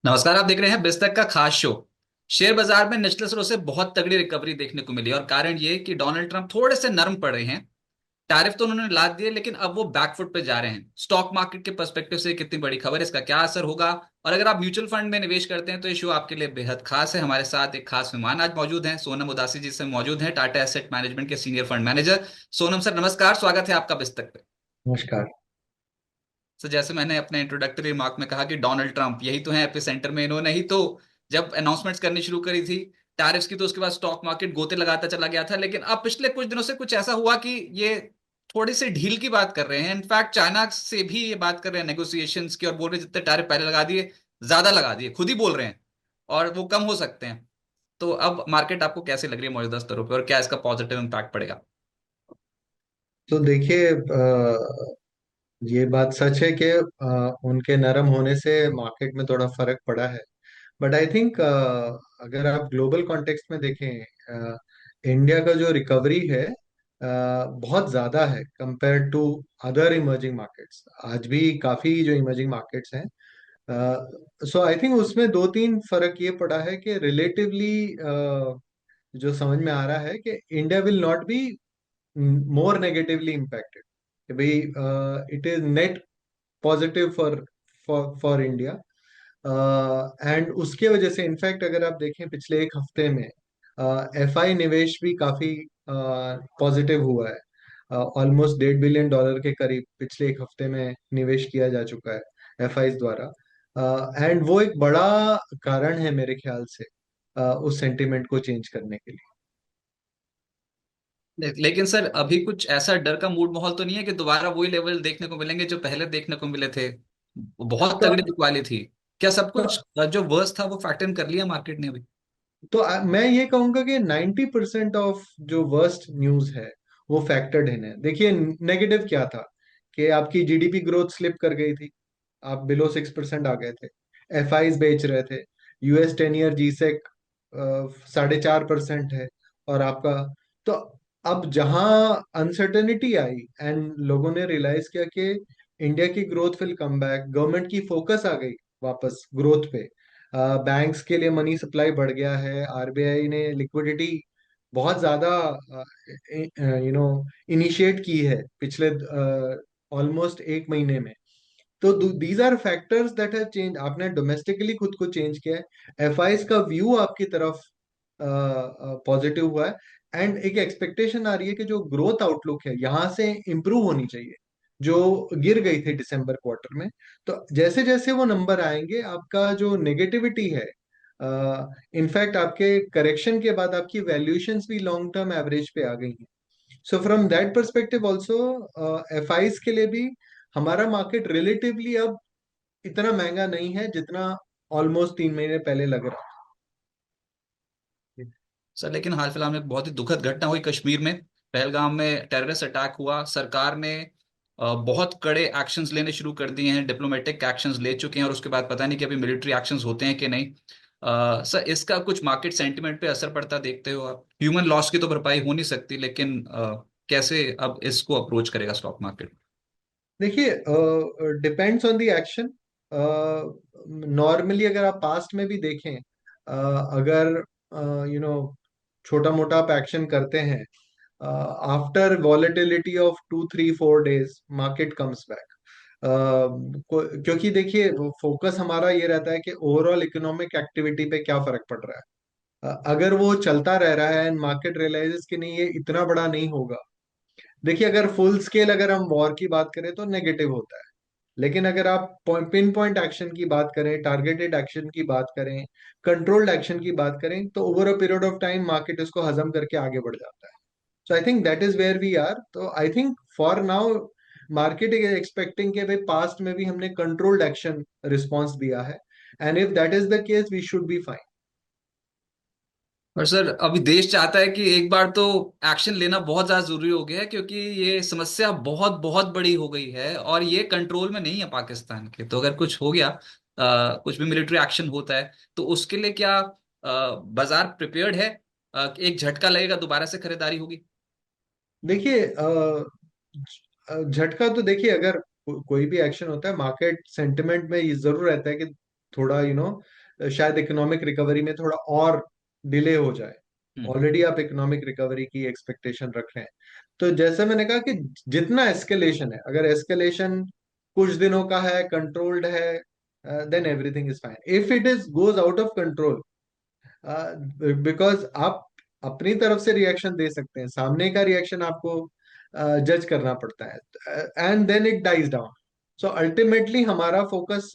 नमस्कार। आप देख रहे हैं बिस्तक का खास शो। शेयर बाजार में निचले स्तरों से बहुत तगड़ी रिकवरी देखने को मिली और कारण ये कि डोनाल्ड ट्रंप थोड़े से नरम पड़ रहे हैं। टैरिफ तो उन्होंने लाद दिए, लेकिन अब वो बैकफुट पे जा रहे हैं। स्टॉक मार्केट के पर्सपेक्टिव से कितनी बड़ी खबर है, इसका क्या असर होगा? और अगर आप म्यूचुअल फंड में निवेश करते हैं तो ये शो आपके लिए बेहद खास है। हमारे साथ एक खास मेहमान आज मौजूद हैं, सोनम उदासी जी से मौजूद हैं, टाटा एसेट मैनेजमेंट के senior fund manager. Sonam sir नमस्कार, स्वागत है आपका बिस्तक पे। नमस्कार। सो जैसे मैंने अपने इंट्रोडक्टरी रिमार्क में कहा कि डोनाल्ड ट्रंप यही तो है एपी सेंटर में। इन्होंने ही तो जब अनाउंसमेंट्स करनी शुरू करी थी टैरिफ्स की, तो उसके बाद स्टॉक मार्केट गोते लगाता चला गया था। लेकिन अब पिछले कुछ दिनों से कुछ ऐसा हुआ कि ये थोड़ी सी ढील की बात कर रहे हैं। इनफैक्ट चाइना से भी ये बात कर रहे हैं नेगोशिएशंस की, और बोल रहे हैं जितने टैरिफ पहले लगा दिए ज्यादा लगा दिए, खुद ही बोल रहे हैं, और वो कम हो सकते हैं। तो अब मार्केट आपको कैसे लग रही है मौजूदा स्तरों पर, और क्या इसका पॉजिटिव इम्पैक्ट पड़ेगा? तो देखिए, ये बात सच है कि उनके नरम होने से मार्केट में थोड़ा फर्क पड़ा है। बट आई थिंक अगर आप ग्लोबल कॉन्टेक्स्ट में देखें, इंडिया का जो रिकवरी है बहुत ज्यादा है compare to other emerging markets. आज भी काफी जो इमर्जिंग मार्केट्स हैं, सो आई थिंक उसमें दो तीन फर्क ये पड़ा है कि रिलेटिवली जो समझ में आ रहा है कि India will not be more negatively impacted, कि भाई it is net positive for for India. And उसके वजह से इनफैक्ट अगर आप देखें पिछले एक हफ्ते में एफआई निवेश भी काफी पॉजिटिव हुआ है। ऑलमोस्ट $1.5 बिलियन के करीब पिछले एक हफ्ते में निवेश किया जा चुका है एफआई द्वारा। एंड वो एक बड़ा कारण है मेरे ख्याल से उस सेंटिमेंट को चेंज करने के लिए। लेकिन सर अभी कुछ ऐसा डर का मूड माहौल तो नहीं है कि दोबारा वही लेवल देखने को मिलेंगे जो पहले देखने को मिले थे? बहुत तो तगड़ी दिख वाली थी। क्या सब कुछ जो वर्स्ट था वो फैक्टर इन कर लिया मार्केट ने अभी? मैं ये कहूंगा कि 90% ऑफ जो वर्स्ट न्यूज है वो फैक्टर्ड इन है। देखिए, नेगेटिव क्या था कि आपकी जीडीपी ग्रोथ स्लिप कर गई थी, आप बिलो 6% आ गए थे, एफआईज बेच रहे थे, यूएस 10 ईयर जीसेक 4.5% है, और आपका तो अब जहां अनसर्टेनिटी आई एंड लोगों ने रियलाइज किया कि इंडिया की growth will come back, government की फोकस आ गई वापस ग्रोथ पे, बैंक्स के लिए मनी सप्लाई बढ़ गया है, आरबीआई ने लिक्विडिटी बहुत ज्यादा इनिशिएट की है पिछले ऑलमोस्ट एक महीने में। तो these are factors that have change. आपने डोमेस्टिकली खुद को चेंज किया है, एफआईज का व्यू आपकी तरफ पॉजिटिव हुआ है, एंड एक एक्सपेक्टेशन आ रही है कि जो ग्रोथ आउटलुक है यहाँ से इंप्रूव होनी चाहिए, जो गिर गई थी दिसंबर क्वार्टर में। तो जैसे जैसे वो नंबर आएंगे आपका जो नेगेटिविटी है, इनफैक्ट आपके करेक्शन के बाद आपकी वैल्यूएशंस भी लॉन्ग टर्म एवरेज पे आ गई हैं। So from that perspective also FIIs के लिए भी हमारा मार्केट रिलेटिवली अब इतना महंगा नहीं है जितना ऑलमोस्ट 3 महीने पहले लग रहा सर लेकिन हाल फिलहाल में एक बहुत ही दुखद घटना हुई कश्मीर में। पहलगाम में टेररिस्ट अटैक हुआ। सरकार ने बहुत कड़े एक्शंस लेने शुरू कर दिए हैं, डिप्लोमेटिक एक्शंस ले चुके हैं, और उसके बाद पता नहीं कि अभी मिलिट्री एक्शंस होते हैं कि नहीं। सर इसका कुछ मार्केट सेंटिमेंट पे असर पड़ता देखते हो आप? ह्यूमन लॉस की तो भरपाई हो नहीं सकती, लेकिन कैसे अब इसको अप्रोच करेगा स्टॉक मार्केट? है। देखिए, depends on the action. Normally अगर आप पास्ट में भी देखें, अगर यू नो छोटा मोटा आप एक्शन करते हैं, after volatility of 2 3 4 days market comes back. क्योंकि देखिए, फोकस हमारा ये रहता है कि ओवरऑल इकोनॉमिक एक्टिविटी पे क्या फर्क पड़ रहा है। अगर वो चलता रह रहा है एंड मार्केट रियलाइजेस कि नहीं ये इतना बड़ा नहीं होगा। देखिए, अगर फुल स्केल अगर हम वॉर की बात करें तो नेगेटिव होता है, लेकिन अगर आप पिन पॉइंट एक्शन की बात करें, टारगेटेड एक्शन की बात करें, कंट्रोल्ड एक्शन की बात करें, तो over a period of time market इसको हजम करके आगे बढ़ जाता है। So I think that is where we are. तो I think for now market is expecting कि भाई पास्ट में भी हमने कंट्रोल्ड एक्शन रिस्पॉन्स दिया है, and if that is the case we should be fine. पर सर अभी देश चाहता है कि एक बार तो एक्शन लेना बहुत ज्यादा जरूरी हो गया है, क्योंकि ये समस्या बहुत बहुत बड़ी हो गई है और ये कंट्रोल में नहीं है पाकिस्तान के। तो अगर कुछ हो गया, कुछ भी मिलिट्री एक्शन होता है, तो उसके लिए क्या बाजार प्रिपेयर्ड है? एक झटका लगेगा, दोबारा से खरीदारी होगी? देखिए, झटका तो देखिए, अगर कोई भी एक्शन होता है मार्केट सेंटिमेंट में ये जरूर रहता है कि थोड़ा शायद इकोनॉमिक रिकवरी में थोड़ा और डिले हो जाए। हम्म। ऑलरेडी आप इकोनॉमिक रिकवरी की एक्सपेक्टेशन रख रहे हैं। तो जैसे मैंने कहा कि जितना एस्केलेशन है, अगर एस्केलेशन कुछ दिनों का है, कंट्रोल्ड है, then everything is fine. If it is goes out of control, because आप अपनी तरफ से रिएक्शन दे सकते हैं, सामने का रिएक्शन आपको जज करना पड़ता है, and then it dies down. So ultimately हमारा फोकस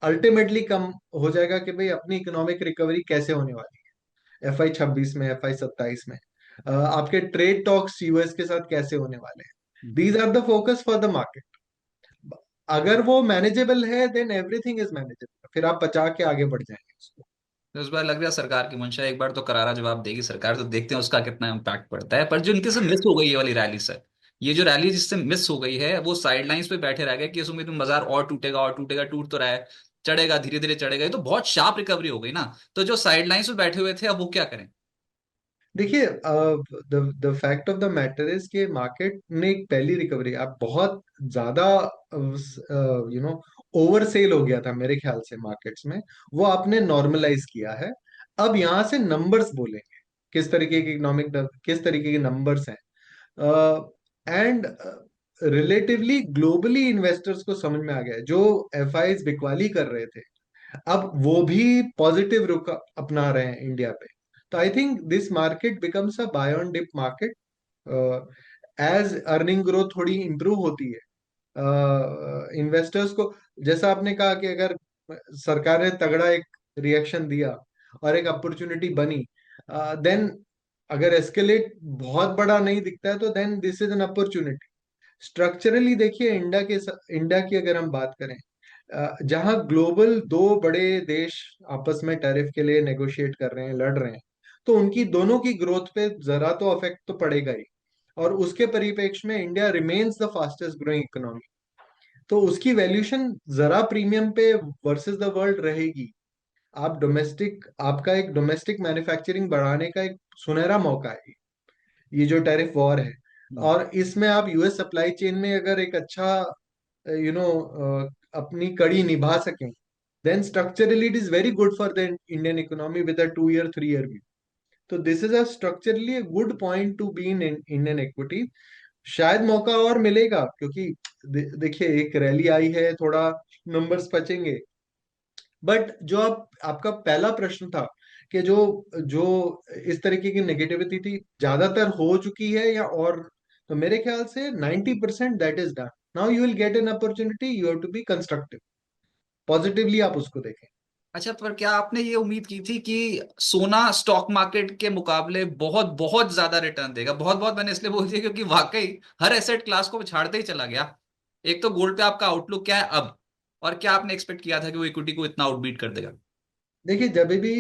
अल्टीमेटली कम हो जाएगा कि भाई अपनी इकोनॉमिक रिकवरी कैसे होने वाली है, FY 26 में, FY 27 में, आपके ट्रेड टॉक्स यूएस के साथ कैसे होने वाले हैं। These are the focus for the market. अगर वो मैनेजेबल है, देन एवरीथिंग इज मैनेजेबल, फिर आप बचा के आगे बढ़ जाएंगे उसको। तो इस बार लग रहा है सरकार की मंशा एक बार तो करारा जवाब देगी सरकार, तो देखते हैं उसका कितना इम्पैक्ट पड़ता है। पर जो इनके से मिस हो गई है वाली रैली सर, ये जो रैली जिससे मिस हो गई है वो साइडलाइंस पे बैठे रह गए कि इस उम्मीद में बाजार और टूटेगा और टूटेगा, टूट तो रहा है, चढ़ेगा धीरे धीरे चढ़ेगा। ये तो बहुत शार्प रिकवरी हो गई ना, तो जो साइडलाइंस पे बैठे हुए थे अब वो क्या करें? देखिए, the fact of the matter is कि मार्केट ने एक पहली रिकवरी, आप बहुत ज्यादा ओवर सेल हो गया था मेरे ख्याल से मार्केट्स में, वो आपने नॉर्मलाइज किया है। अब यहाँ से नंबर्स बोलेंगे, किस तरीके की इकोनॉमिक, किस तरीके के नंबर्स हैं, एंड रिलेटिवली ग्लोबली इन्वेस्टर्स को समझ में आ गया है। जो FIs बिकवाली कर रहे थे, अब वो भी पॉजिटिव रुख अपना रहे हैं इंडिया पे। तो I think this market becomes a buy on dip market, as earning growth थोड़ी इंप्रूव होती है इन्वेस्टर्स को। जैसा आपने कहा कि अगर सरकार ने तगड़ा एक रिएक्शन दिया और एक अपॉर्चुनिटी बनी, देन अगर एस्केलेट बहुत बड़ा नहीं दिखता है, तो then this is an opportunity. Structurally देखिए, इंडिया की अगर हम बात करें, जहां ग्लोबल दो बड़े देश आपस में टैरिफ के लिए नेगोशिएट कर रहे हैं, लड़ रहे हैं, तो उनकी दोनों की ग्रोथ पे जरा तो अफेक्ट तो पड़ेगा ही। और उसके परिप्रेक्ष्य में India remains the fastest growing economy, तो उसकी वैल्यूएशन जरा प्रीमियम पे वर्सेस द वर्ल्ड रहेगी। आप डोमेस्टिक, आपका एक डोमेस्टिक मैन्युफैक्चरिंग बढ़ाने का एक सुनहरा मौका है ये जो टैरिफ वॉर है। हम्म। और इसमें आप यूएस सप्लाई चेन में अगर एक अच्छा अपनी कड़ी निभा सकें, then structurally it is very good for the Indian economy with a 2 year 3 year view. तो this is a structurally a good point to be in Indian equity. शायद मौका और मिलेगा, क्योंकि देखिए, एक रैली आई है, थोड़ा नंबर्स बचेंगे। बट जो आपका पहला प्रश्न था कि जो जो इस तरीके की नेगेटिविटी थी, ज्यादातर हो चुकी है या और, तो मेरे ख्याल से 90% that is done. Now you will get an opportunity, you have to be constructive, positively आप उसको देखें। अच्छा, पर क्या आपने ये उम्मीद की थी कि सोना स्टॉक मार्केट के मुकाबले बहुत बहुत ज्यादा रिटर्न देगा? बहुत बहुत मैंने इसलिए बोल दिया क्योंकि वाकई हर एसेट क्लास को छाड़ते ही चला गया। एक तो गोल्ड पे आपका आउटलुक क्या है अब, और क्या आपने एक्सपेक्ट किया था कि वो इक्विटी को इतना आउटबीट कर देगा? देखिए, जब भी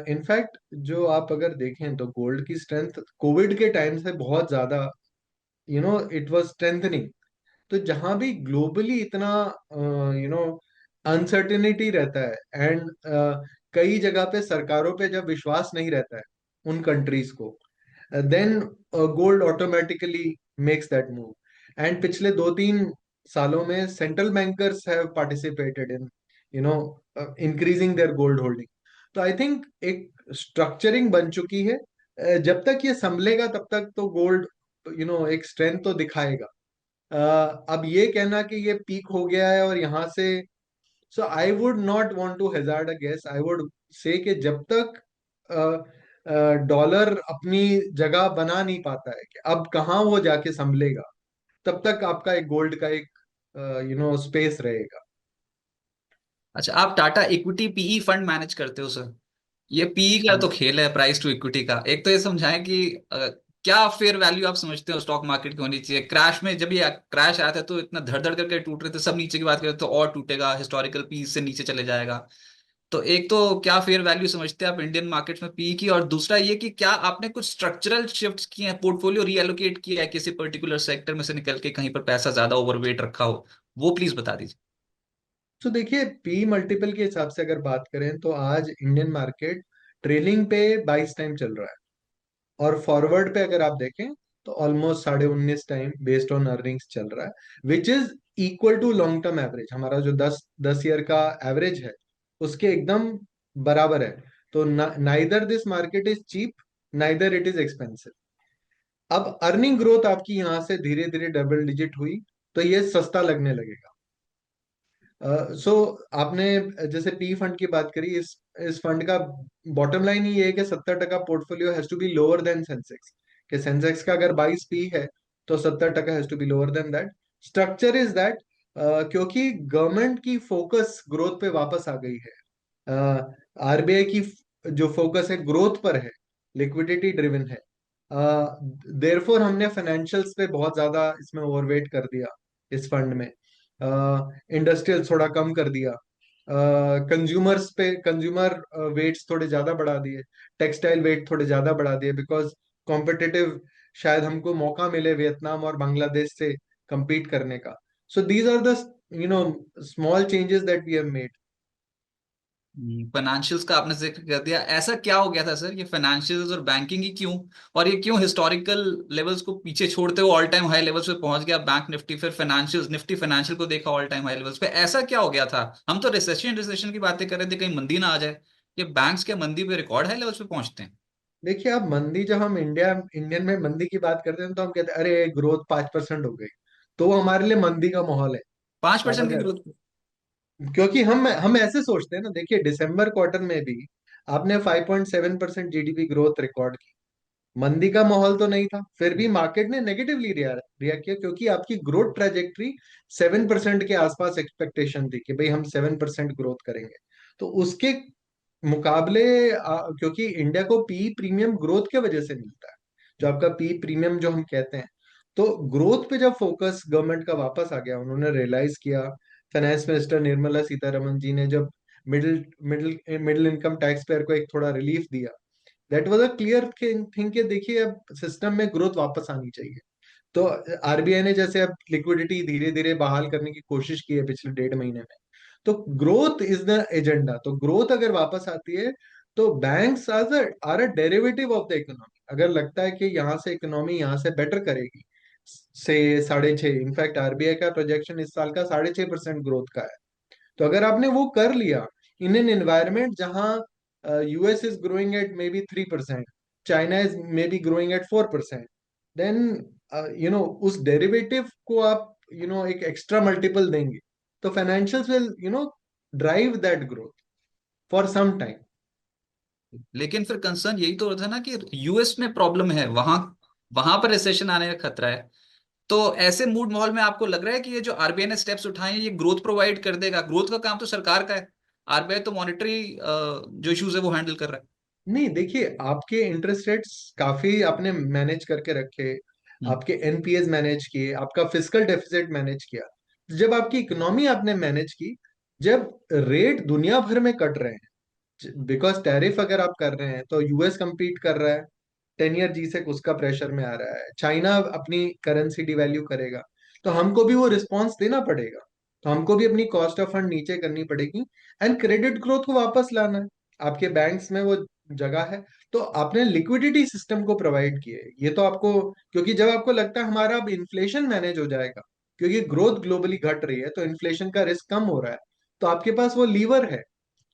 इनफैक्ट जो आप अगर देखें तो गोल्ड की स्ट्रेंथ कोविड के टाइम से बहुत ज्यादा, इट वाज स्ट्रेंथनिंग। तो जहां भी ग्लोबली इतना अनसर्टेनिटी रहता है, एंड कई जगह पे सरकारों पे जब विश्वास नहीं रहता है उन कंट्रीज को, then gold automatically makes that move. And पिछले 2-3 सालों में central bankers have participated in you know increasing their gold holding. तो आई थिंक एक स्ट्रक्चरिंग बन चुकी है। जब तक ये संभलेगा तब तक तो गोल्ड एक स्ट्रेंथ तो दिखाएगा। अब ये कहना कि ये पीक हो गया है और यहां से, so I would not want to hazard a guess. I would say कि जब तक डॉलर अपनी जगह बना नहीं पाता है कि अब कहाँ वो जाके संभलेगा, तब तक आपका एक गोल्ड का एक स्पेस रहेगा। अच्छा, आप Tata equity PE fund manage करते हो सर। ये पीई का तो खेल है, प्राइस टू इक्विटी का। एक तो ये समझाएं कि क्या फेयर वैल्यू आप समझते हो स्टॉक मार्केट की होनी चाहिए? क्रैश में जब ये क्रैश आया था तो इतना धड़ धड़ करके टूट रहे थे, सब नीचे की बात कर रहे थे, तो और टूटेगा, हिस्टोरिकल पी से नीचे चले जाएगा। तो एक तो क्या फेयर वैल्यू समझते हैं आप इंडियन मार्केट्स में पी की, और दूसरा ये कि क्या आपने कुछ स्ट्रक्चरल शिफ्ट्स किए हैं, पोर्टफोलियो रीएलोकेट किया है किसी पर्टिकुलर सेक्टर में से निकल के, कहीं पर पैसा ज्यादा ओवरवेट रखा हो, वो प्लीज बता दीजिए। तो देखिए, पी मल्टीपल के हिसाब से अगर बात करें तो आज इंडियन मार्केट ट्रेलिंग पे 22 टाइम चल रहा है, और फॉरवर्ड पे अगर आप देखें तो almost 19.5 time based on earnings चल रहा है, which is equal to long term average. हमारा जो 10 10 ईयर का एवरेज है, उसके एकदम बराबर है। तो neither this market is cheap, neither it is expensive. अब अर्निंग ग्रोथ आपकी यहां से धीरे धीरे डबल डिजिट हुई, तो ये सस्ता लगने लगेगा। सो आपने जैसे पी फंड की बात करी, इस फंड का बॉटम लाइन ही ये है कि 70% portfolio has to be lower than Sensex. कि सेंसेक्स का अगर 22 पी है, तो 70% has to be lower than that. Structure is that, क्योंकि गवर्नमेंट की फोकस ग्रोथ पे वापस आ गई है, आरबीआई की जो फोकस है ग्रोथ पर है, लिक्विडिटी ड्रिवन है, देयरफॉर हमने फाइनेंशियल्स पे बहुत ज्यादा इसमें ओवरवेट कर दिया इस फंड में। इंडस्ट्रियल थोड़ा कम कर दिया, कंज्यूमर्स पे कंज्यूमर वेट्स थोड़े ज्यादा बढ़ा दिए, टेक्सटाइल वेट थोड़े ज्यादा बढ़ा दिए, बिकॉज कॉम्पिटिटिव शायद हमको मौका मिले वियतनाम और बांग्लादेश से compete करने का। So these are the you know small changes that we have made. Financials का आपने जिक्र कर दिया, ऐसा क्या हो गया था सर ये फाइनेंशियल्स और बैंकिंग ही क्यों, और ये क्यों हिस्टोरिकल लेवल्स को पीछे छोड़ते हुए ऑल टाइम हाई लेवल्स पे पहुंच गया बैंक निफ्टी, फिर फाइनेंशियल्स निफ्टी फाइनेंशियल को देखा ऑल टाइम हाई लेवल्स पे, ऐसा क्या हो गया था? हम तो रिसेशन रिसेशन की बातें कर रहे थे, कहीं मंदी ना आ जाए, ये बैंक्स क्या मंदी पे रिकॉर्ड हाई लेवल्स पे पहुंचते हैं? देखिए, अब मंदी, जब हम इंडियन में मंदी की बात करते हैं, तो हम कहते हैं अरे ग्रोथ 5% हो गई, तो वो हमारे लिए मंदी का माहौल है। पांच आप परसेंट की अगर, ग्रोथ? क्योंकि हम ऐसे सोचते हैं ना, देखिए दिसंबर क्वार्टर में भी आपने 5.7% जीडीपी ग्रोथ रिकॉर्ड की। मंदी का माहौल तो नहीं था, फिर भी मार्केट ने नेगेटिवली रिएक्ट किया, क्योंकि आपकी ग्रोथ ट्रेजेक्टरी 7% के आसपास एक्सपेक्टेशन थी कि भाई हम 7% ग्रोथ करेंगे। तो उसके मुकाबले क्योंकि इंडिया को पी प्रीमियम ग्रोथ के वजह से मिलता है, जो आपका पी प्रीमियम जो हम कहते हैं, तो ग्रोथ पे जब फोकस गवर्नमेंट का वापस आ गया, उन्होंने रियलाइज किया, फाइनेंस मिनिस्टर निर्मला सीतारमन जी ने जब middle middle middle income tax payer को एक थोड़ा रिलीफ दिया, that was a clear thing कि देखिए अब सिस्टम में ग्रोथ वापस आनी चाहिए। तो आरबीआई ने जैसे अब लिक्विडिटी धीरे धीरे बहाल करने की कोशिश की है पिछले 1.5 महीने में, तो ग्रोथ इज द एजेंडा। तो ग्रोथ अगर वापस आती है, तो banks are a derivative of the economy. अगर लगता है कि यहाँ से इकोनॉमी यहाँ से बेटर करेगी, से 6.5, इनफैक्ट आरबीआई का प्रोजेक्शन इस साल का 6.5% ग्रोथ का है, तो अगर आपने वो कर लिया इन एन एनवायरमेंट जहां US is growing at may be 3%, China is may be growing at 4%, देन उस डेरिवेटिव को आप एक एक्स्ट्रा मल्टीपल देंगे, तो financials will drive that growth for some time. लेकिन फिर कंसर्न यही तो होता है ना कि यूएस में प्रॉब्लम है, वहां वहां पर रिसेशन आने का खतरा है। तो ऐसे मूड माहौल में आपको लग रहा है कि ये जो आरबीआई ने स्टेप्स उठाए हैं ये ग्रोथ प्रोवाइड कर देगा? ग्रोथ का काम तो सरकार का है, आरबीआई तो मॉनेटरी जो इश्यूज है वो हैंडल कर रहा नहीं, देखिए, आपके इंटरेस्ट रेट्स काफी आपने मैनेज करके रखे, है। आपके एनपीएस मैनेज किए, आपका फिस्कल डेफिसिट मैनेज किया। जब आपकी इकोनॉमी आपने मैनेज की, जब रेट दुनिया भर में कट रहे हैं, बिकॉज टैरिफ अगर आप कर रहे हैं, तो यूएस compete कर रहा है, 10 ईयर जी से उसका प्रेशर में आ रहा है, चाइना अपनी करेंसी डिवैल्यू करेगा, तो हमको भी वो रिस्पॉन्स देना पड़ेगा। तो हमको भी अपनी कॉस्ट ऑफ फंड नीचे करनी पड़ेगी, एंड क्रेडिट ग्रोथ को वापस लाना है। आपके बैंक्स में वो जगह है, तो आपने लिक्विडिटी सिस्टम को प्रोवाइड किए, ये तो आपको, क्योंकि जब आपको लगता है हमारा अब इन्फ्लेशन मैनेज हो जाएगा, क्योंकि ग्रोथ ग्लोबली घट रही है, तो इन्फ्लेशन का रिस्क कम हो रहा है, तो आपके पास वो लीवर है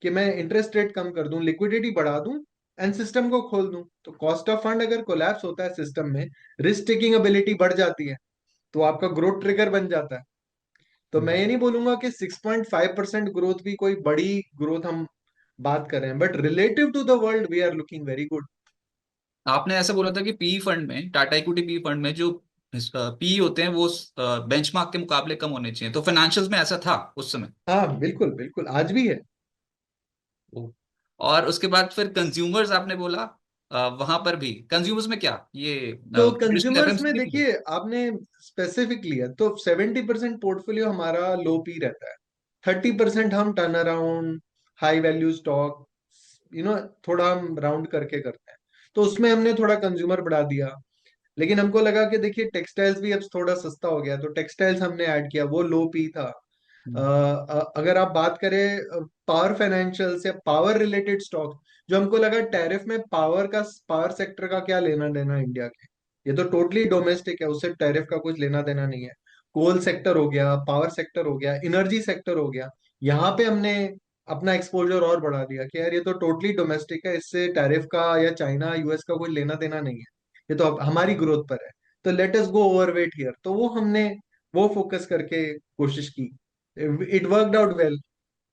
कि मैं इंटरेस्ट रेट कम कर दूं, लिक्विडिटी बढ़ा दूं, एंड सिस्टम को खोल दूं। तो कॉस्ट ऑफ फंड अगर कोलैप्स होता है सिस्टम में, रिस्क टेकिंग एबिलिटी बढ़ जाती है, तो आपका ग्रोथ ट्रिगर बन जाता है। तो मैं ये नहीं बोलूंगा कि 6.5% ग्रोथ भी कोई बड़ी ग्रोथ हम बात कर रहे हैं, but relative to the world we are looking very good. आपने ऐसा बोला था कि पी फंड में, टाटा इक्विटी पी फंड में जो पी होते हैं वो बेंचमार्क के मुकाबले कम होने चाहिए, तो फाइनेंशियल्स में ऐसा था उस समय? हाँ, बिल्कुल बिल्कुल, आज भी है। ओ। और उसके बाद फिर कंज्यूमर्स आपने बोला, वहां पर भी कंज्यूमर्स में क्या ये तो ट्रेडिशनल कंज्यूमर्स में एफएमसीजी भी है? देखिए, आपने स्पेसिफिक लिया तो 70% पोर्टफोलियो हमारा लो पी रहता है, 30% हम turn around, high value stock, you know थोड़ा हम राउंड करके करते हैं। तो उसमें हमने थोड़ा कंज्यूमर बढ़ा दिया, लेकिन हमको लगा कि देखिए टेक्सटाइल्स भी अब थोड़ा सस्ता हो गया, तो टेक्सटाइल्स हमने ऐड किया, वो लो पी था। अगर आप बात करें पावर फाइनेंशियल्स या पावर रिलेटेड स्टॉक, जो हमको लगा टैरिफ में पावर सेक्टर का क्या लेना देना इंडिया के, ये तो टोटली डोमेस्टिक है, उससे टैरिफ का कुछ लेना देना नहीं है। कोल सेक्टर हो गया, पावर सेक्टर हो गया, एनर्जी सेक्टर हो गया, यहाँ पे हमने अपना एक्सपोजर और बढ़ा दिया कि यार ये तो टोटली डोमेस्टिक है, इससे टैरिफ का या चाइना यूएस का कोई लेना देना नहीं है, ये तो अब हमारी ग्रोथ पर है, तो let us go overweight here. तो वो हमने वो फोकस करके कोशिश की। It worked out well.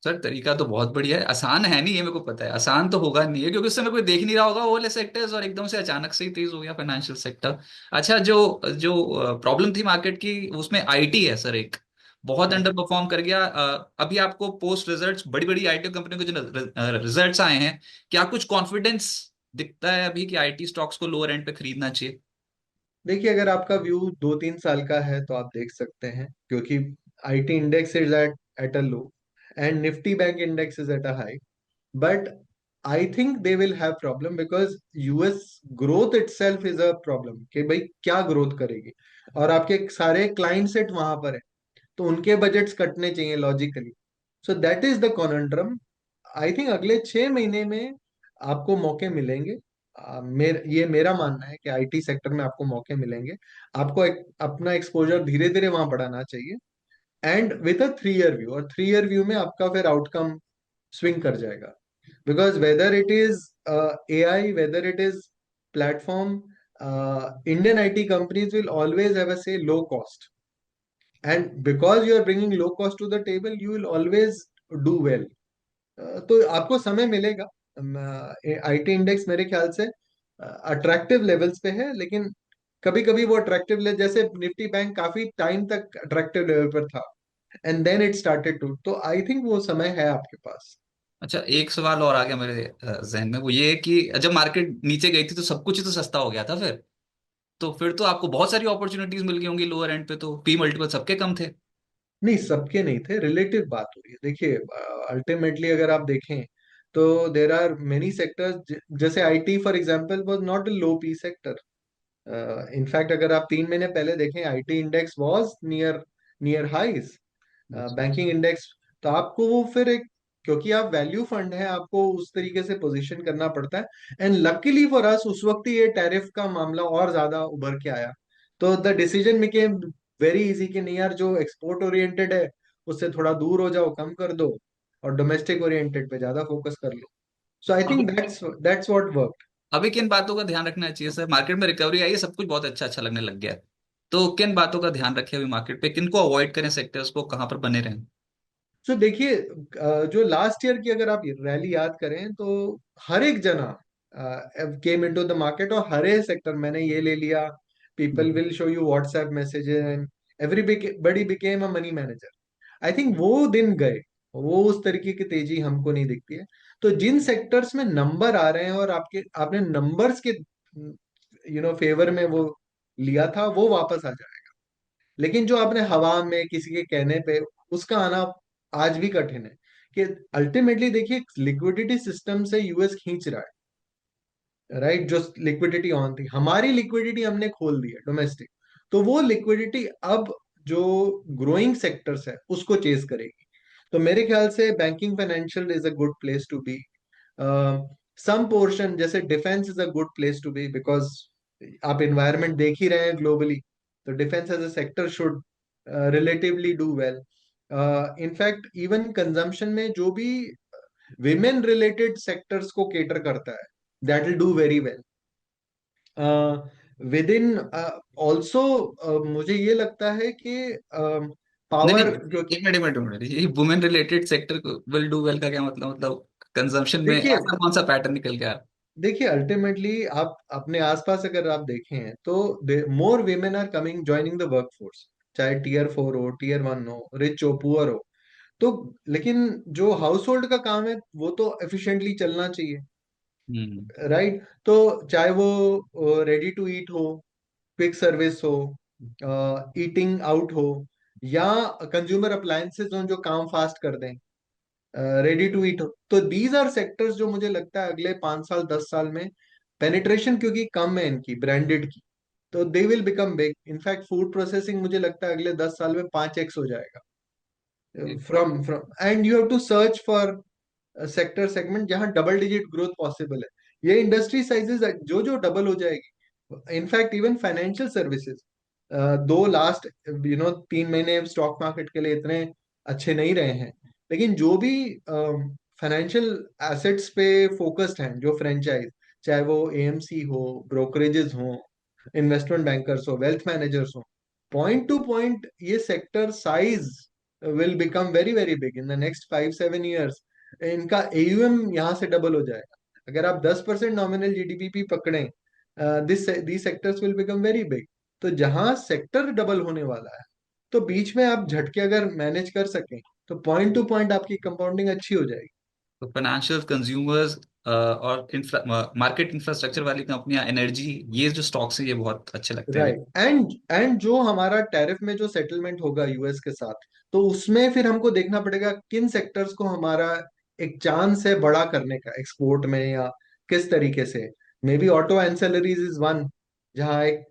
Sir तरीका तो बहुत बढ़िया है, आसान है नहीं, ये मेरे को पता है, आसान तो होगा नहीं है क्योंकि उस समय कोई देख नहीं रहा होगा वो वाले सेक्टर्स, और एकदम से अचानक से ही तेज हो गया फाइनेंशियल सेक्टर। अच्छा, जो जो प्रॉब्लम थी मार्केट की उसमें आईटी है सर, एक बहुत अंडर परफॉर्म कर गया। अभी आपको पोस्ट रिजल्ट्स बड़ी बड़ी आईटी कंपनियों के जो रिजल्ट्स आए हैं, क्या कुछ कॉन्फिडेंस दिखता है अभी कि आईटी स्टॉक्स को लोअर एंड पे खरीदना चाहिए? देखिए, अगर आपका व्यू 2-3 साल का है तो आप देख सकते हैं, क्योंकि IT index is at a low and Nifty bank index is at a high. But I think they will have problem because US growth itself is a problem, कि भाई क्या ग्रोथ करेगी, और आपके सारे क्लाइंट सेट वहां पर है, तो उनके बजट्स कटने चाहिए logically. So that is the conundrum. I think अगले 6 महीने में आपको मौके मिलेंगे। ये मेरा मानना है कि आईटी सेक्टर में आपको मौके मिलेंगे। आपको अपना एक्सपोजर धीरे धीरे वहां बढ़ाना चाहिए, and with a 3 year view, और 3 ईयर व्यू में आपका फिर आउटकम स्विंग कर जाएगा। Because whether it is AI, whether it is platform, Indian IT companies will always have a say low cost, and because you are bringing low cost to the table you will always do well. तो आपको समय मिलेगा। IT index मेरे ख्याल से attractive levels पे है, लेकिन कभी कभी वो अट्रैक्टिव ले, जैसे निफ्टी बैंक काफी टाइम तक अट्रैक्टिव लेवल पर था, and then it started to, तो आई थिंक वो समय है आपके पास। अच्छा, एक सवाल और आ गया मेरे जहन में, वो ये कि जब मार्केट नीचे गई थी तो सब कुछ ही तो सस्ता हो गया था फिर, तो फिर तो आपको बहुत सारी अपॉर्चुनिटीज मिल गई होंगी लोअर एंड पे, तो पी मल्टीपल सबके कम थे। नहीं, सबके नहीं थे, रिलेटिव बात हो रही है। देखिए, अल्टीमेटली अगर आप देखें तो देर आर मेनी सेक्टर्स, जैसे IT for example was not a low P sector. In fact अगर आप 3 महीने पहले देखें, IT index was near near highs, अच्छा। Banking index. तो आपको वो फिर एक, क्योंकि आप वैल्यू फंड है, आपको उस तरीके से पोजीशन करना पड़ता है। एंड लकीली फॉर अस उस वक्त ही ये टैरिफ का मामला और ज्यादा उभर के आया, तो the decision became very easy कि नहीं यार, जो एक्सपोर्ट ओरिएंटेड है उससे थोड़ा दूर हो जाओ, कम कर दो, और डोमेस्टिक ओरिएंटेड पे ज्यादा फोकस कर लो। सो आई अभी थिंक दैट्स व्हाट वर्क। अभी किन बातों का ध्यान रखना चाहिए सर? मार्केट में रिकवरी आई है, सब कुछ बहुत अच्छा अच्छा लगने लग गया है, तो किन बातों का ध्यान रखें अभी मार्केट पे, किनको अवॉइड करें, सेक्टर्स को कहाँ पर बने रहें? सो देखिए, जो लास्ट ईयर की अगर आप रैली याद करें तो हर एक जना केम इनटू द मार्केट, और हर एक सेक्टर मैंने ये ले लिया, people hmm. Will show you WhatsApp messages and everybody became a money manager. I think वो दिन गए, वो उस तरीके की तेजी हमको नहीं दिखती है। तो जिन सेक्टर्स में नंबर आ रहे हैं और आपने नंबर्स के फेवर में वो लिया था, वो वापस आ जाए। लेकिन जो आपने हवा में किसी के कहने पे, उसका आना आज भी कठिन है। कि अल्टीमेटली देखिए, लिक्विडिटी सिस्टम से यूएस खींच रहा है, राइट? जो लिक्विडिटी ऑन थी, हमारी लिक्विडिटी हमने खोल दी है डोमेस्टिक, तो वो लिक्विडिटी अब जो ग्रोइंग सेक्टर्स है उसको चेज करेगी। तो मेरे ख्याल से banking financial is a good place to be. Some portion जैसे defence is a good place to be, because आप इन्वायरमेंट देख ही रहे हैं ग्लोबली, तो defence as a sector should relatively do well. In fact even consumption में जो भी विमेन रिलेटेड सेक्टर्स को केटर करता है, that will do very well within. Also मुझे ये लगता है कि नहीं पावर नहीं, जो, एक मिनट ये women related sector will do well का क्या मतलब कंजम्पशन में देखिए ऐसा कौन सा पैटर्न निकल गया? देखिए अल्टीमेटली आप अपने आसपास अगर आप देखें तो more women are coming joining the workforce, चाहे टीयर 4 हो, टीयर 1 हो, रिच हो, पुअर हो। तो लेकिन जो हाउस होल्ड का काम है वो तो एफिशिएंटली चलना चाहिए, हम्म। राइट? तो चाहे वो रेडी टू ईट हो, क्विक सर्विस हो, ईटिंग आउट हो, या कंज्यूमर अप्लायंसेस हो जो काम फास्ट कर दें, रेडी टू ईट हो, तो दीज आर सेक्टर्स जो मुझे लगता है अगले 5 साल 10 साल में पेनिट्रेशन क्योंकि कम है इनकी ब्रांडेड की, तो they will become big. In fact food processing मुझे लगता है अगले 10 साल में 5x हो जाएगा। From and you have to search for sector segment जहां डबल डिजिट ग्रोथ पॉसिबल है। ये इंडस्ट्री साइजेस जो जो डबल हो जाएगी। इनफैक्ट इवन फाइनेंशियल सर्विसेज, दो लास्ट 3 महीने स्टॉक मार्केट के लिए इतने अच्छे नहीं रहे हैं, लेकिन जो भी फाइनेंशियल एसेट्स पे फोकस्ड हैं, जो फ्रेंचाइज, चाहे वो एएमसी हो, ब्रोकरेजेस हो, इन्वेस्टमेंट बैंकर्स हो, वेल्थ मैनेजर्स हो, पॉइंट टू पॉइंट ये sector size will become very very big in the next 5-7 years. इनका एयूएम यहाँ से डबल हो जाएगा। अगर आप 10% नॉमिनल जीडीपी पकड़ें, this these sectors will become very big. तो जहां सेक्टर डबल होने वाला है, तो बीच में आप झटके अगर मैनेज कर सकें, तो पॉइंट टू पॉइंट आपकी कंपाउंडिंग अच्छी हो जाएगी। तो फाइनेंशियल, कंज्यूमर्स और मार्केट इंफ्रास्ट्रक्चर वाली कंपनियां, एनर्जी, ये जो स्टॉक्स हैं ये बहुत अच्छे लगते हैं। राइट। एंड जो हमारा टैरिफ में जो सेटलमेंट होगा यूएस के साथ, तो उसमें फिर हमको देखना पड़ेगा किन सेक्टर्स को हमारा एक चांस है बड़ा करने का एक्सपोर्ट में, या किस तरीके से। Maybe auto ancillaries is one, जहाँ एक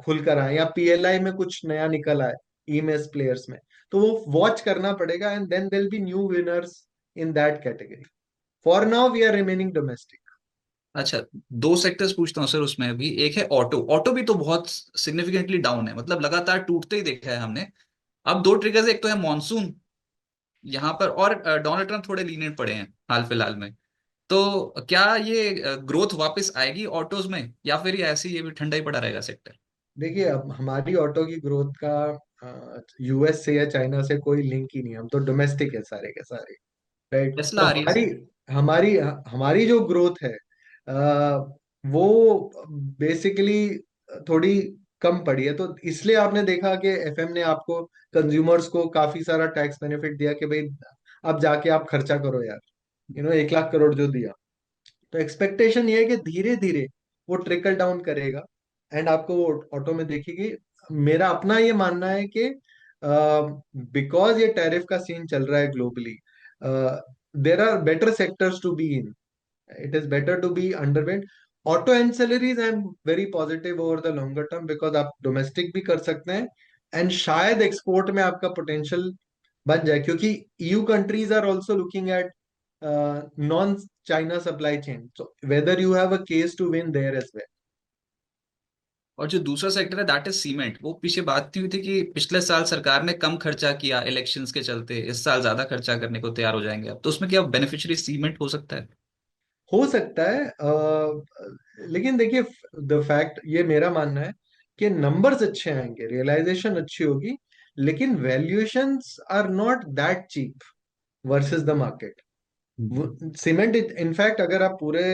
खुल कर आए, या पीएलआई में कुछ नया निकल आए, ईएमएस प्लेयर्स में। तो वो वॉच करना पड़ेगा, and then there be new winners in that category. For now we are remaining domestic. अच्छा, दो सेक्टर्स पूछता हूँ सर उसमें अभी। एक है ऑटो। ऑटो भी तो बहुत सिग्निफिकेंटली डाउन है, मतलब लगातार टूटते ही देखा है हमने। अब दो ट्रिगर्स, एक तो है मॉनसून यहाँ पर, और डोनाल्ड ट्रम्प थोड़े लीनियंट पड़े हैं हाल फिलहाल में। तो क्या ये ग्रोथ वापस आएगी ऑटोज में, या फिर ये ऐसे ही ये भी ठंडा ही पड़ा रहेगा सेक्टर? देखिए, अब हमारी ऑटो की ग्रोथ का यूएस से या चाइना से कोई लिंक ही नहीं है। हम तो डोमेस्टिक है सारे के सारे। राइट। टेस्ला तो आ रही है हमारी सर। हमारी हमारी जो ग्रोथ है, वो बेसिकली थोड़ी कम पड़ी है। तो इसलिए आपने देखा कि एफएम ने आपको, कंज्यूमर्स को काफी सारा टैक्स बेनिफिट दिया कि भाई अब जाके आप खर्चा करो यार, 1 लाख करोड़ जो दिया। तो एक्सपेक्टेशन ये है कि धीरे धीरे वो ट्रिकल डाउन करेगा, एंड आपको वो ऑटो में देखेगी। मेरा अपना ये मानना है कि बिकॉज ये टैरिफ का सीन चल रहा है globally, there are better sectors to be in. It is better to be underweight auto ancillaries. I am very positive over the longer term, because आप डोमेस्टिक भी कर सकते हैं, एंड शायद एक्सपोर्ट में आपका पोटेंशियल बन जाए, क्योंकि EU countries are also looking at non China supply chain, so whether you have a case to win there as well. और जो दूसरा सेक्टर है दैट इज सीमेंट। वो पीछे बात थी हुई थी कि पिछले साल सरकार ने कम खर्चा किया इलेक्शंस के चलते, इस साल ज्यादा खर्चा करने को तैयार हो जाएंगे अब। तो उसमें क्या बेनिफिशियरी सीमेंट हो सकता है? हो सकता है, लेकिन देखिए, द फैक्ट, ये मेरा मानना है कि नंबर्स अच्छे आएंगे, रियलाइजेशन अच्छी होगी, लेकिन valuations are not that cheap versus the market. Cement, in fact अगर आप पूरे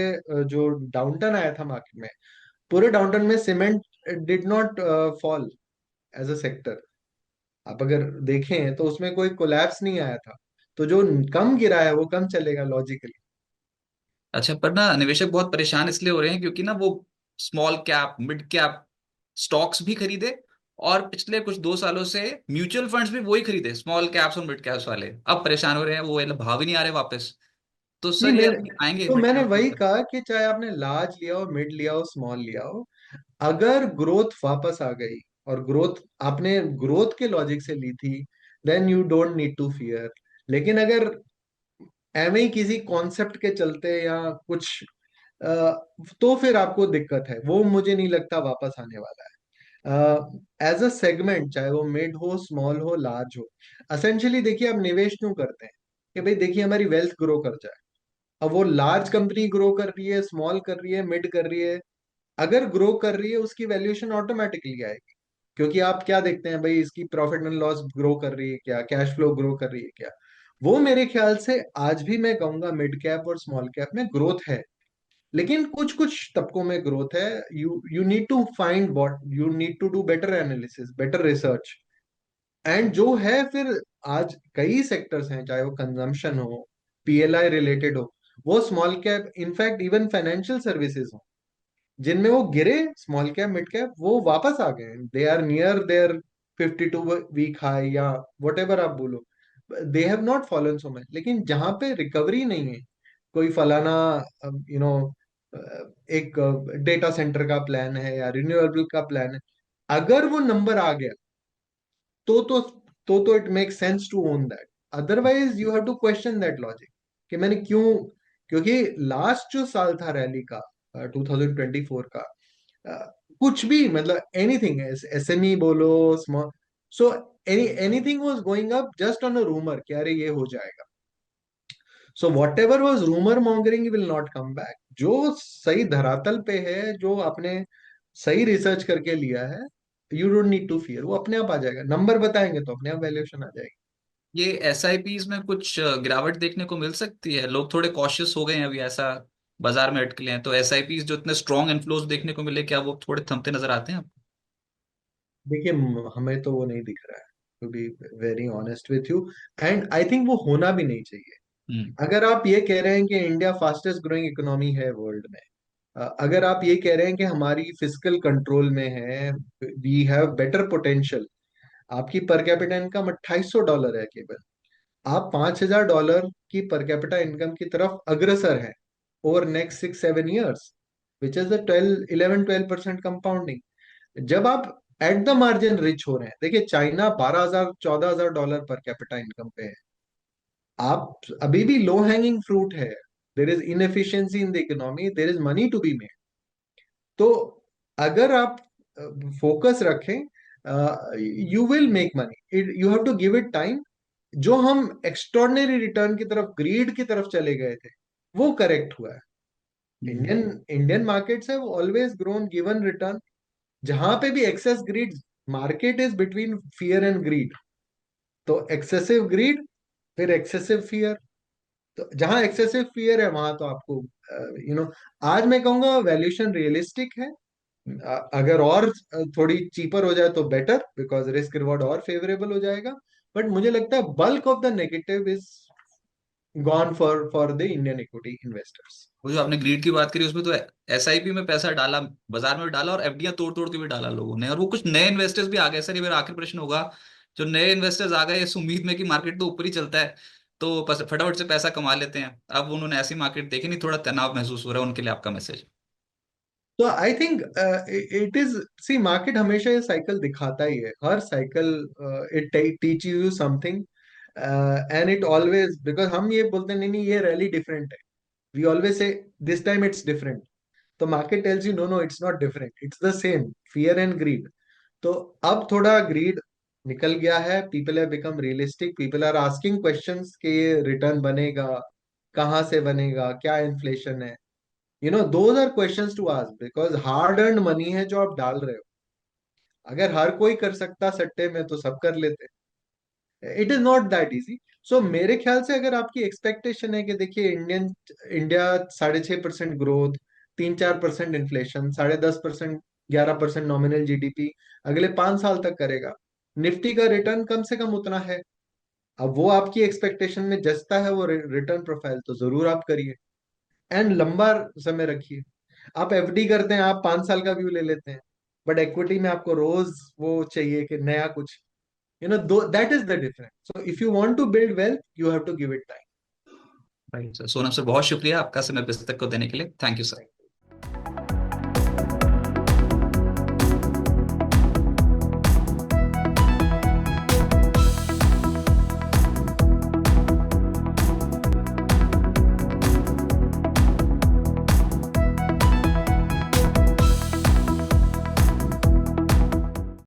जो डाउनटर्न आया था मार्केट में, पूरे डाउनटर्न में cement did not fall as a sector. आप अगर देखें तो उसमें कोई कोलैप्स नहीं आया था। तो जो कम गिरा है वो कम चलेगा लॉजिकली। अच्छा, पर ना निवेशक बहुत परेशान इसलिए हो रहे हैं क्योंकि ना वो small cap, mid cap stocks भी खरीदे, और पिछले कुछ 2 सालों से म्यूचुअल फंड्स भी वही खरीदे, स्मॉल कैप्स और मिड कैप्स वाले। अब परेशान हो रहे हैं, वो वाले भाव ही नहीं आ रहे वापस। तो नहीं, सर ये अभी आएंगे तो मिड मैंने कैप वही ऊपर? कहा कि चाहे आपने लार्ज लिया हो, मिड लिया हो, स्मॉल लिया हो, अगर ग्रोथ वापस आ गई, और ग्रोथ आपने ग्रोथ के लॉजिक से ली थी, then you don't need to fear. लेकिन अगर एवं ही किसी कॉन्सेप्ट के चलते या कुछ, अ, तो फिर आपको दिक्कत है। वो मुझे नहीं लगता वापस आने वाला है। एज अ सेगमेंट, चाहे वो मिड हो, स्मॉल हो, लार्ज हो, असेंशियली देखिए आप निवेश क्यों करते हैं, कि भाई देखिए हमारी वेल्थ ग्रो कर जाए। अब वो लार्ज कंपनी ग्रो कर रही है, स्मॉल कर रही है, मिड कर रही है, अगर ग्रो कर रही है उसकी वैल्यूएशन ऑटोमेटिकली आएगी। क्योंकि आप क्या देखते हैं, भाई इसकी प्रॉफिट एंड लॉस ग्रो कर रही है क्या, कैश फ्लो ग्रो कर रही है क्या। वो मेरे ख्याल से आज भी मैं कहूंगा मिड कैप और स्मॉल कैप में ग्रोथ है, लेकिन कुछ कुछ तबकों में ग्रोथ है। You you need to find what you need to do, better analysis, better research. And जो है फिर, आज कई सेक्टर्स हैं, चाहे वो कंजम्पशन हो, पीएलआई रिलेटेड हो, वो small cap, in fact even financial services हो, जिनमें वो गिरे, स्मॉल कैप मिड कैप, वो वापस आ गए। They are near their 52 week high, या वट एवर आप बोलो, they have not fallen so much. लेकिन जहां पे रिकवरी नहीं है, कोई फलाना यू नो एक डेटा सेंटर का प्लान है या रिन्यूएबल का प्लान है, अगर वो नंबर आ गया, तो तो तो it make sense to own that. Otherwise you have to question that logic, कि मैंने क्यों। क्योंकि लास्ट जो साल था रैली का, 2024 का, कुछ भी मतलब एनीथिंग, एसएमई बोलो, small, so anything was going up just on a rumour कि अरे ये हो जाएगा। So what ever was rumour mongering will not come back. जो सही धरातल पे है, जो आपने सही रिसर्च करके लिया है, you don't need to fear, वो अपने आप आ जाएगा। नंबर बताएंगे तो अपने आप वैल्यूएशन आ जाएगी। ये एसआईपीज में कुछ गिरावट देखने को मिल सकती है? लोग थोड़े कॉशियस हो गए हैं अभी, ऐसा बाजार में अटकले हैं, तो एसआईपीज जो इतने स्ट्रॉन्ग इनफ्लोज देखने को मिले, क्या वो थोड़े थमते नजर आते हैं आपको? देखिए, हमें तो वो नहीं दिख रहा है, to be very honest with you. And I think वो होना भी नहीं चाहिए। हम्म। अगर आप ये कह रहे हैं कि इंडिया फास्टेस्ट ग्रोइंग इकोनॉमी है वर्ल्ड में, अगर आप ये कह रहे हैं कि हमारी फिजिकल कंट्रोल में है, वी हैव बेटर पोटेंशियल, आपकी पर कैपिटा इनकम $2800 है केवल, आप $5000 की पर कैपिटा इनकम की तरफ अग्रसर हैं over next 6-7 years, which is the 12-11-12% compounding. जब आप एट द मार्जिन रिच हो रहे हैं, देखिए चाइना 12,000-14,000 पर कैपिटा इनकम पे है, आप अभी भी लो हैंगिंग फ्रूट है, there is inefficiency in the economy, there is money to be made. तो अगर आप फोकस रखें, you will make money, you have to give it time. जो हम एक्स्ट्रॉर्डनरी रिटर्न की तरफ, ग्रीड की तरफ चले गए थे, वो करेक्ट हुआ है। Hmm. Indian Indian markets have always grown given return. जहां पे भी excess greed, market is between fear and greed, तो एक्सेसिव ग्रीड, फिर एक्सेसिव फियर। तो जहां एक्सेसिव फियर है वहां तो आपको आज मैं कहूंगा वैल्यूएशन रियलिस्टिक है। अगर और थोड़ी चीपर हो जाए तो बेटर, बिकॉज रिस्क रिवॉर्ड और फेवरेबल हो जाएगा। बट मुझे लगता है bulk of the negative is gone for the Indian equity investors. वो जो आपने ग्रीड की बात करी, उसमें तो एसआईपी में पैसा डाला, बाजार में भी डाला, और एफडीआं तोड़ तोड़ के भी डाला लोगों ने, और वो कुछ नए इन्वेस्टर्स भी आ गए। सर ये मेरा आखिरी प्रश्न होगा, जो नए इन्वेस्टर्स आ गए इस उम्मीद में कि मार्केट तो ऊपर ही चलता है, तो फटाफट से पैसा कमा लेते हैं, अब उन्होंने ऐसी मार्केट देखी नहीं, थोड़ा तनाव महसूस हो रहा है उनके लिए, आपका मैसेज? तो I think it is, see market हमेशा ये साइकिल दिखाता ही है, हर cycle it teach you something. And it always, because हम ये बोलते हैं नहीं नहीं ये रैली डिफरेंट है, we always say this time it's different. तो market tells you no no it's not different, it's the same, fear and greed. तो अब थोड़ा ग्रीड निकल गया है, people have become realistic, people are asking questions कि return बनेगा, कहाँ से बनेगा, क्या इन्फ्लेशन है, those are questions to ask, because hard earn money है जो आप डाल रहे हो। अगर हर कोई कर सकता सट्टे में तो सब कर लेते, it is not that easy. So मेरे ख्याल से अगर आपकी एक्सपेक्टेशन है कि देखिए India 6.5% growth, 3-4% inflation, 10.5%, 11% nominal GDP अगले 5 साल तक करेगा, निफ्टी का रिटर्न कम से कम उतना है, अब वो आपकी एक्सपेक्टेशन में जचता है वो रिटर्न प्रोफाइल, तो जरूर आप करिए। एंड लंबा समय रखिए। आप एफडी करते हैं, आप 5 साल का व्यू ले लेते हैं, बट इक्विटी में आपको रोज वो चाहिए कि नया कुछ, दो that is the difference. So if you want to build wealth you have to give it भाई सर, सोनम सर बहुत शुक्रिया आपका समय पुस्तक को देने के लिए, थैंक यू सर। टाइम।